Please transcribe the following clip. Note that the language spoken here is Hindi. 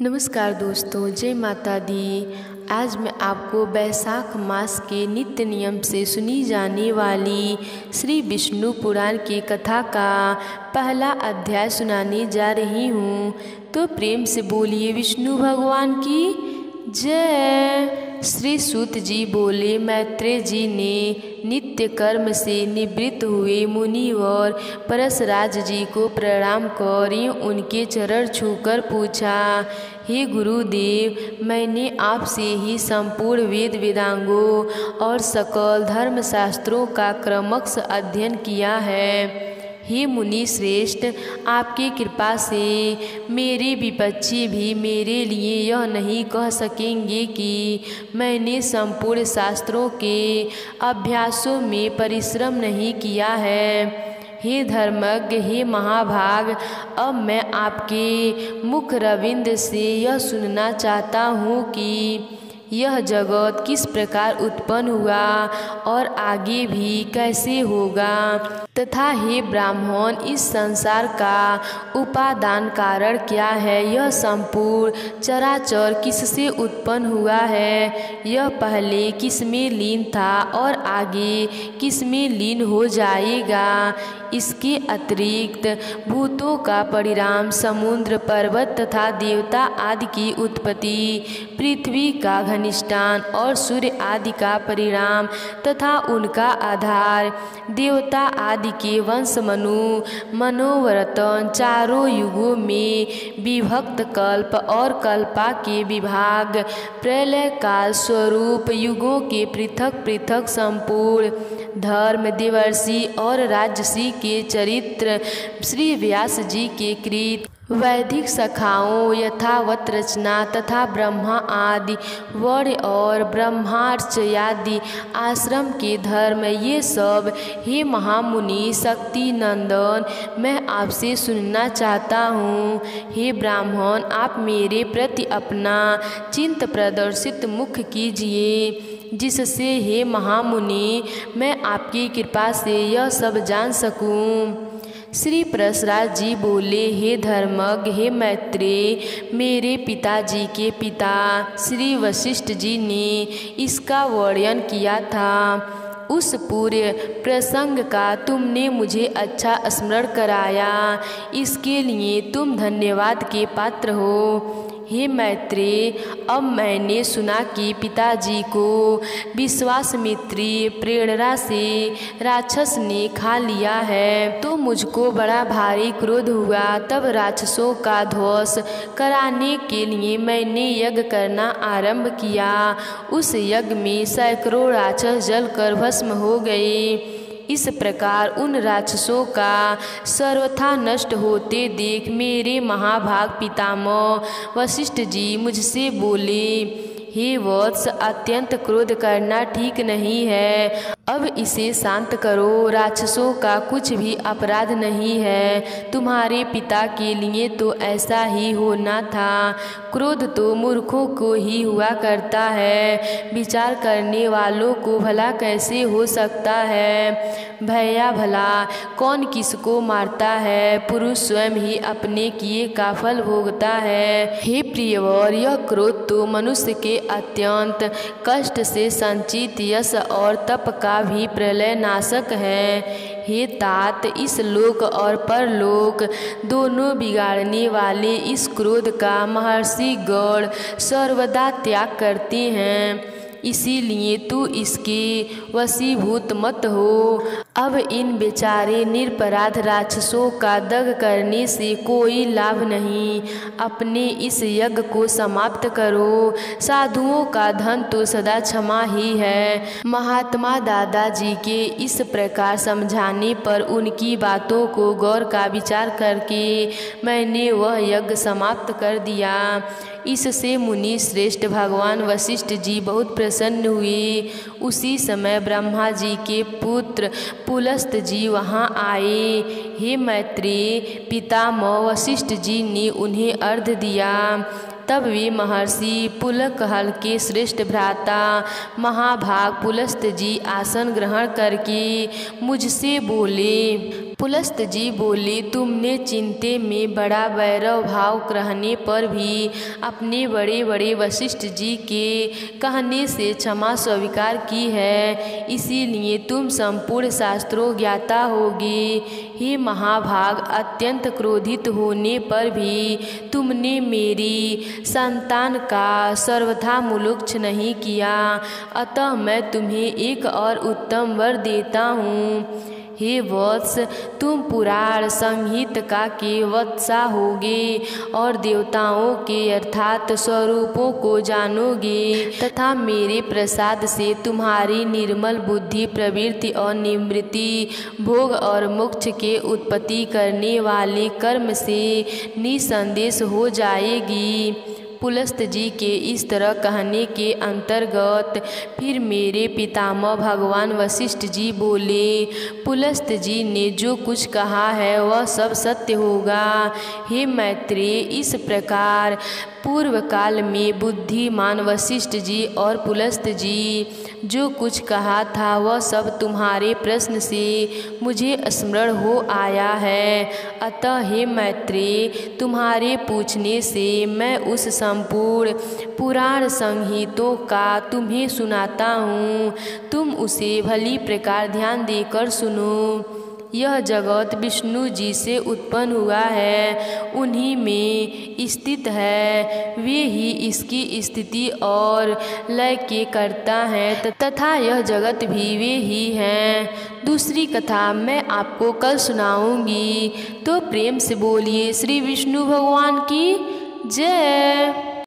नमस्कार दोस्तों, जय माता दी। आज मैं आपको वैशाख मास के नित्य नियम से सुनी जाने वाली श्री विष्णु पुराण की कथा का पहला अध्याय सुनाने जा रही हूँ। तो प्रेम से बोलिए विष्णु भगवान की जय। श्री सूत जी बोले, मैत्रेय जी ने नित्य कर्म से निवृत्त हुए मुनिवर परसराज जी को प्रणाम कर उनके चरण छूकर पूछा, हे गुरुदेव, मैंने आपसे ही संपूर्ण वेद वेदांगों और सकल धर्मशास्त्रों का क्रमश अध्ययन किया है। हे मुनि श्रेष्ठ, आपकी कृपा से मेरे विपक्षी भी मेरे लिए यह नहीं कह सकेंगे कि मैंने संपूर्ण शास्त्रों के अभ्यासों में परिश्रम नहीं किया है। हे धर्मज्ञ, हे महाभाग, अब मैं आपके मुख रविंद्र से यह सुनना चाहता हूँ कि यह जगत किस प्रकार उत्पन्न हुआ और आगे भी कैसे होगा, तथा हे ब्राह्मण, इस संसार का उपादान कारण क्या है। यह संपूर्ण चराचर किससे उत्पन्न हुआ है, यह पहले किसमें लीन था और आगे किसमें लीन हो जाएगा। इसके अतिरिक्त भूतों का परिणाम, समुद्र, पर्वत तथा देवता आदि की उत्पत्ति, पृथ्वी का घनिष्ठान और सूर्य आदि का परिणाम तथा उनका आधार, देवता आदि के वंश, मनोवर्तन, चारों युगों में विभक्त कल्प और कल्पा के विभाग, प्रलय काल स्वरूप युगों के पृथक पृथक संपूर्ण धर्म, देवर्षि और राजर्षि के चरित्र, श्री व्यास जी के कृत वैदिक शाखाओं यथावत रचना तथा ब्रह्मा आदि वर्ण और ब्रह्मार्चयादि आश्रम के धर्म, ये सब हे महामुनि शक्ति नंदन मैं आपसे सुनना चाहता हूँ। हे ब्राह्मण, आप मेरे प्रति अपना चिंत प्रदर्शित मुख कीजिए, जिससे हे महामुनि मैं आपकी कृपा से यह सब जान सकूं। श्री परसराज जी बोले, हे धर्मज्ञ, हे मैत्रेय, मेरे पिताजी के पिता श्री वशिष्ठ जी ने इसका वर्णन किया था। उस पूरे प्रसंग का तुमने मुझे अच्छा स्मरण कराया, इसके लिए तुम धन्यवाद के पात्र हो। हे मैत्रेय, अब मैंने सुना कि पिताजी को विश्वामित्री प्रेरणा से राक्षस ने खा लिया है, तो मुझको बड़ा भारी क्रोध हुआ। तब राक्षसों का ध्वंस कराने के लिए मैंने यज्ञ करना आरंभ किया। उस यज्ञ में सैकड़ों राक्षस जलकर भस्म हो गए। इस प्रकार उन राक्षसों का सर्वथा नष्ट होते देख मेरे महाभाग पितामह वशिष्ठ जी मुझसे बोले, हे वत्स, अत्यंत क्रोध करना ठीक नहीं है, अब इसे शांत करो। राक्षसों का कुछ भी अपराध नहीं है, तुम्हारे पिता के लिए तो ऐसा ही होना था। क्रोध तो मूर्खों को ही हुआ करता है, विचार करने वालों को भला कैसे हो सकता है। भैया भला कौन किसको मारता है, पुरुष स्वयं ही अपने किए का फल भोगता है। हे प्रियवर, यह क्रोध तो मनुष्य के अत्यंत कष्ट से संचित यश और तप का भी प्रलय नाशक है। हे तात, इस लोक और परलोक दोनों बिगाड़ने वाले इस क्रोध का महर्षि गण सर्वदा त्याग करते हैं, इसीलिए तू इसके वशीभूत मत हो। अब इन बेचारे निरपराध राक्षसों का दग करने से कोई लाभ नहीं, अपने इस यज्ञ को समाप्त करो। साधुओं का धन तो सदा क्षमा ही है। महात्मा दादाजी के इस प्रकार समझाने पर उनकी बातों को गौर का विचार करके मैंने वह यज्ञ समाप्त कर दिया। इससे मुनि श्रेष्ठ भगवान वशिष्ठ जी बहुत प्रसन्न हुए। उसी समय ब्रह्मा जी के पुत्र पुलस्त जी वहाँ आए। हे मैत्रेय, पितामह वशिष्ठ जी ने उन्हें अर्घ्य दिया। तब वे महर्षि पुलकहल के श्रेष्ठ भ्राता महाभाग पुलस्त जी आसन ग्रहण करके मुझसे बोले, पुलस्त जी बोले, तुमने चिंते में बड़ा वैरव भाव रहने पर भी अपने बड़े बड़े वशिष्ठ जी के कहने से क्षमा स्वीकार की है, इसीलिए तुम संपूर्ण शास्त्रों ज्ञाता होगी। हे महाभाग, अत्यंत क्रोधित होने पर भी तुमने मेरी संतान का सर्वथा मुलुक्ष नहीं किया, अतः मैं तुम्हें एक और उत्तम वर देता हूँ। हे वत्स, तुम पुराण संहिता के वत्सा होगे और देवताओं के अर्थात स्वरूपों को जानोगे तथा मेरे प्रसाद से तुम्हारी निर्मल बुद्धि, प्रवृत्ति और निवृत्ति, भोग और मोक्ष के उत्पत्ति करने वाले कर्म से निसंदेश हो जाएगी। पुलस्त जी के इस तरह कहने के अंतर्गत फिर मेरे पितामह भगवान वशिष्ठ जी बोले, पुलस्त जी ने जो कुछ कहा है वह सब सत्य होगा। हे मैत्रेय, इस प्रकार पूर्व काल में बुद्धिमान वशिष्ठ जी और पुलस्त जी जो कुछ कहा था वह सब तुम्हारे प्रश्न से मुझे स्मरण हो आया है। अतः हे मैत्रेय, तुम्हारे पूछने से मैं उस संपूर्ण पुराण संहितों का तुम्हें सुनाता हूँ, तुम उसे भली प्रकार ध्यान देकर सुनो। यह जगत विष्णु जी से उत्पन्न हुआ है, उन्हीं में स्थित है, वे ही इसकी स्थिति और लय के कर्ता हैं तथा यह जगत भी वे ही हैं। दूसरी कथा मैं आपको कल सुनाऊंगी, तो प्रेम से बोलिए श्री विष्णु भगवान की जय।